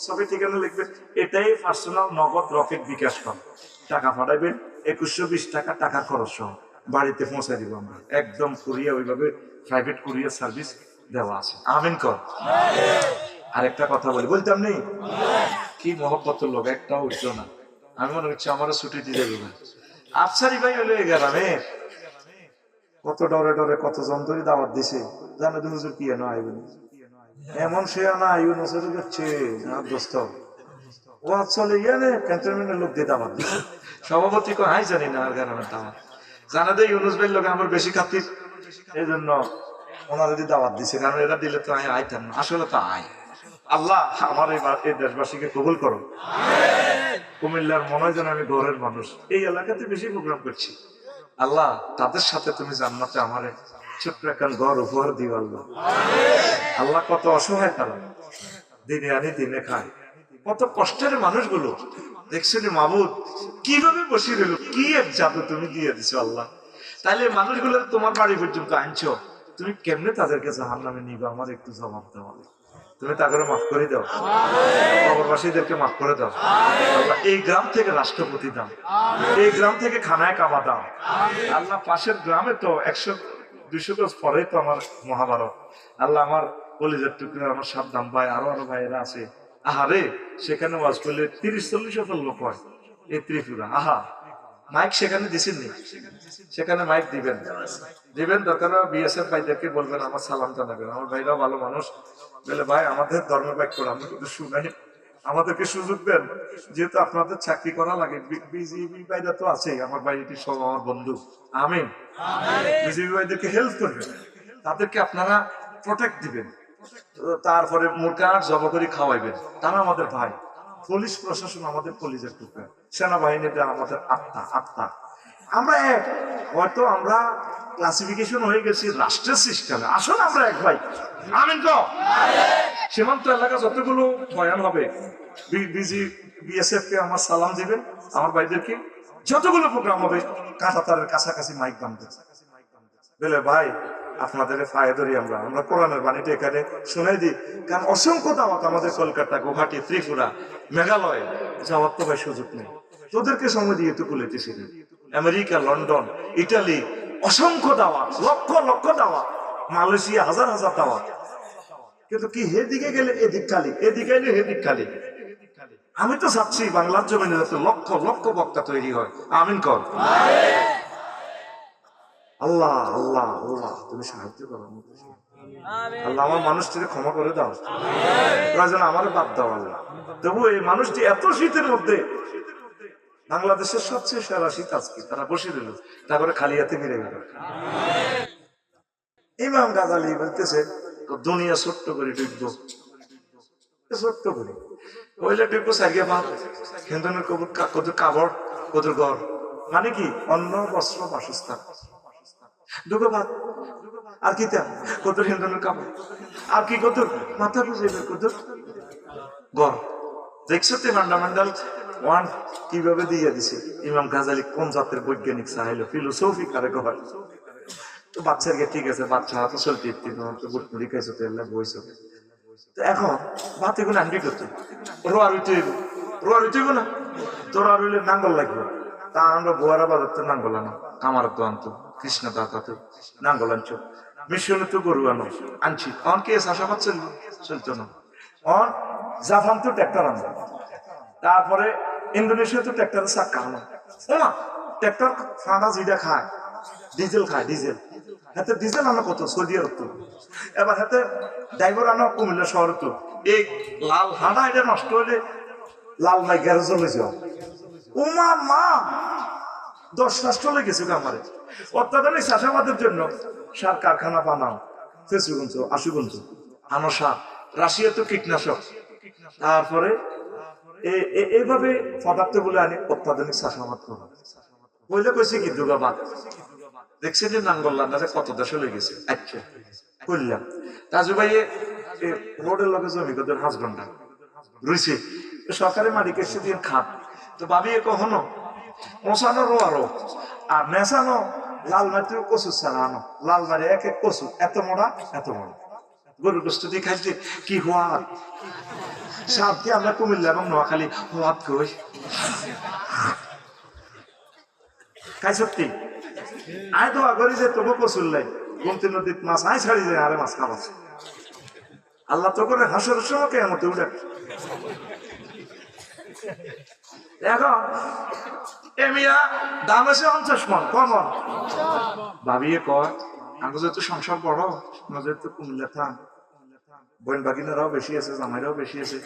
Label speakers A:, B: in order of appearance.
A: ছবি ঠিকানা লিখবেন, এটাই পার্সোনাল নগদ রকেট বিকাশ করেন, টাকা পাঠাইবেন 2120 টাকা, টাকা খরচ সহ বাড়িতে পৌঁছে দিব আমরা, একদম কুরিয়ার, ওইভাবে প্রাইভেট কুরিয়ার সার্ভিস দেওয়া আছে। আমিন কর। আরেকটা কথা বলতাম নেই, কি মহব্বতের লোক, একটাও উঠলো না। আমি মনে করছি আমারও ছুটি দিয়ে দেবে না। আফসারি ভাই হলে গ্রামের কত ডরে ডরে কত যন্ত্রী দাওয়াত দিছে, জানো তো হুজুর কি না আইবেন, এমন সে না ইউনুসের হচ্ছে দোস্ত ও চলে ইয়ানে ক্যান্টনমেন্টের লোক দিয়ে দাওয়াত দিছে, সভাপতি কো হাই জানি না আর গ্রামের দাওয়াত জানা দেয় ইউনুস ভাইয়ের লোক আমার বেশি খাতির, এই জন্য ওনারা যদি দাওয়াত দিছে, কারণ এরা দিলে তো আইতাম না, আসলে তো আয়। আল্লাহ আমার এই দেশবাসীকে কবুল করো। কুমিল্লার মনে হয় যেন আমি ঘরের মানুষ, এই এলাকাতে বেশি প্রোগ্রাম করছি। আল্লাহ তাদের সাথে তুমি জান্নাতে আমারে ছোট্ট একখান ঘর উপহার দিও আল্লাহ। আল্লাহ কত অসহায় তারা, দিনে আনি দিনে খায়, কত কষ্টের মানুষগুলো দেখছেন মাবুদ কিভাবে বসে রইল, কি এক জাদু তুমি দিয়ে দিছো আল্লাহ। তাইলে মানুষগুলো তোমার বাড়ি পর্যন্ত আনছো, তুমি কেমনে তাদেরকে জাহান্নামে নিবা, আমার একটু জবাব দেওয়া, তুমি তাদের মাফ করে দাও, কবরবাসীদেরকে মাফ করে দাও আল্লাহ। এই গ্রাম থেকে রাষ্ট্রপতি দাও, এই গ্রাম থেকে খানায় কামা দাও আল্লাহ। পাশের গ্রামে তো 100-200 গজ পরে তো আমার মহাভারত আল্লাহ, আমার কলিজার টুকরা আমার সাবধান ভাই আরো ভাইয়েরা আছে, আহারে সেখানে ওয়াজ করলে 30-40 লোক হয়। এই ত্রিপুরা, আহা মাইক সেখানে দিছেন নি, সেখানে মাইক দিবেন, দরকার বিএসএফ ভাইদেরকে বলবেন আমার সালাম জানাবেন, আমার ভাইরাও ভালো মানুষ, বলে ভাই আমাদের ধর্মের বাক্য আমরা কিন্তু শুনাই, আমাদেরকে সুযোগ দেন, যেহেতু আপনাদের চাকরি করা লাগে। বিজিবি ভাইরা তো আছে, আমার ভাই এটি সব আমার বন্ধু, আমিন। বিজিবি ভাইদেরকে হেল্প করবেন, তাদেরকে আপনারা প্রোটেক্ট দিবেন, তারপরে মুরগা জব করে খাওয়াইবেন, তারা আমাদের ভাই। পুলিশ প্রশাসন আমাদের কলিজার টুকরা, সেনাবাহিনীটা আমাদের আত্মা। আমরা এক, হয়তো আমরা ক্লাসিফিকেশন হয়ে গেছি রাষ্ট্রের সিস্টেমে, আসলে আমরা এক ভাই, আমিন তো। সীমান্ত এলাকা যতগুলো বয়ান হবে, বিএসএফ কে আমার সালাম দিবেন, আমার ভাইদেরকে যতগুলো প্রোগ্রাম হবে কাঁটাতারের কাছাকাছি মাইক বাঁধবে, বলে ভাই আপনাদের পায়ে ধরি, আমরা কোরআনের বাণীটা এখানে শুনে দিই, কারণ অসংখ্য দাওয়াত আমাদের কলকাতা, গুয়াহাটি, ত্রিপুরা, মেঘালয় যাওয়ার তো ভাই সুযোগ নেই, তোদেরকে সময় দিয়ে তো কুলেতেছিলেন, আমেরিকা, লন্ডন, ইটালি, অসংখ্য দাওয়াত, লক্ষ লক্ষ দাওয়াত, মালয়েশিয়া হাজার হাজার দাওয়াত, কিন্তু কি হেদিকে গেলে এদিক খালি, এদিকে এলে হেদিক খালি। আমি তো চাচ্ছি বাংলার জমিনে যাতে লক্ষ লক্ষ বক্তা তৈরি হয়, আমিন কর। আল্লাহ আল্লাহ আল্লাহ তুমি সাহায্য করো আল্লাহ, আমার মানুষটিকে ক্ষমা করে দাও, প্রয়োজন আমার বাদ দাও আল্লাহ। তবু এই মানুষটি এত শীতের মধ্যে, বাংলাদেশের সবচেয়ে সেরা শীত আজকে, তারা বসে দিল, তারপরে খালি হাতে ফিরে গেল। ইমাম গাজালি বলতেছে দুনিয়া ছোট্ট করে ডুববো, ছোট্ট করে ওইলে ডুববো সারিয়ে ভাত, হিন্দুনের কত কাবড় কত ঘর, মানে কি অন্ন বস্ত্র বাসস্থান, দুটো ভাত আর কি তা কত হিন্দুনের কাপড়, আর কি কত মাথা বুঝে কত ঘর। দেখছো তো ফান্ডামেন্টাল ওয়ান কিভাবে দিয়ে দিছে ইমাম গাজালি, কোন জাতের বৈজ্ঞানিক চাইলো, ফিলোসফি কারে কয়। তো বাচ্চাকে ঠিক আছে, বাচ্চা হাতে চলতে বুটমুড়ি খাইছো তো এলা বইছো, তো এখন ভাত এগুলো আনবি করতো, রোয়া রুইতে না, তোরা রইলে নাঙ্গল লাগবে, তা আমরা বোয়ারা বাজার তো নাঙ্গল আনো, কামার তো আনতো, কৃষ্ণ দাতা তো নাঙ্গল আনছো, মিশনে তো গরু আনছি, অন কে চাষাবাদ চলতো না, অন জাপান তো ট্র্যাক্টর আনবো, তারপরে ইন্দোনেশিয়া তো ট্র্যাক্টরের চাক্কা আনো, ওমা ট্র্যাক্টর ফাঁকা যেটা খায় ডিজেল খায়, ডিজেল হাতে ডিজেল আনো কত সৌদি আরব তো, এবার হাতে ড্রাইভার আনো কুমিল্লা শহর তো, এই লাল হাঁটা এটা নষ্ট হলে লাল মাই গ্যারেজ চলে যাও, ওমা মা 10 রাষ্ট্র লেগেছে আমারে। অত্যাধুনিক চাষাবাদের জন্য সার কারখানা বানাও, ফেসুগঞ্জ আশুগঞ্জ আনো সার, রাশিয়া তো কীটনাশক, তারপরে এইভাবে পদার্থ গুলো আনি অত্যাধুনিক চাষাবাদ করা। বইলে কইছে কি দুর্গাবাদ দেখছেন নাঙ্গল্লা না কত দেশে লেগেছে, আচ্ছা করলাম তাজু ভাইয়ে রোডের লগে জমি কত হাঁসগন্ডা রুইছে, সরকারি মালিকের সাথে দিয়ে খাত, তো ভাবি কখনো মশানো রো আরো আর নেশানো লাল মাটি কচু ছাড়া আনো, লাল মারি এক এক কচু এত মোড়া এত মোড়া, গরুর গোস্ত দিয়ে খাইতে কি হওয়া, সাথে আমরা কুমিল্লা এবং নোয়াখালী হওয়াত কই খাই সত্যি আয় দোয়া করি যে তবু কসুর লাই গুমতি নদীত মাছ আয় ছাড়ি যায় আরে মাছ খাওয়াছ আল্লাহ তো করে হাসর সময় কেমন উঠে এখন এমিয়া দাম আছে 50 মন কমন ভাবিয়ে কয় আমাদের যেহেতু সংসার বড় আমাদের তো কুমিল্লা থাম বোন বাগিনারাও বেশি আছে জামাইরাও বেশি আছে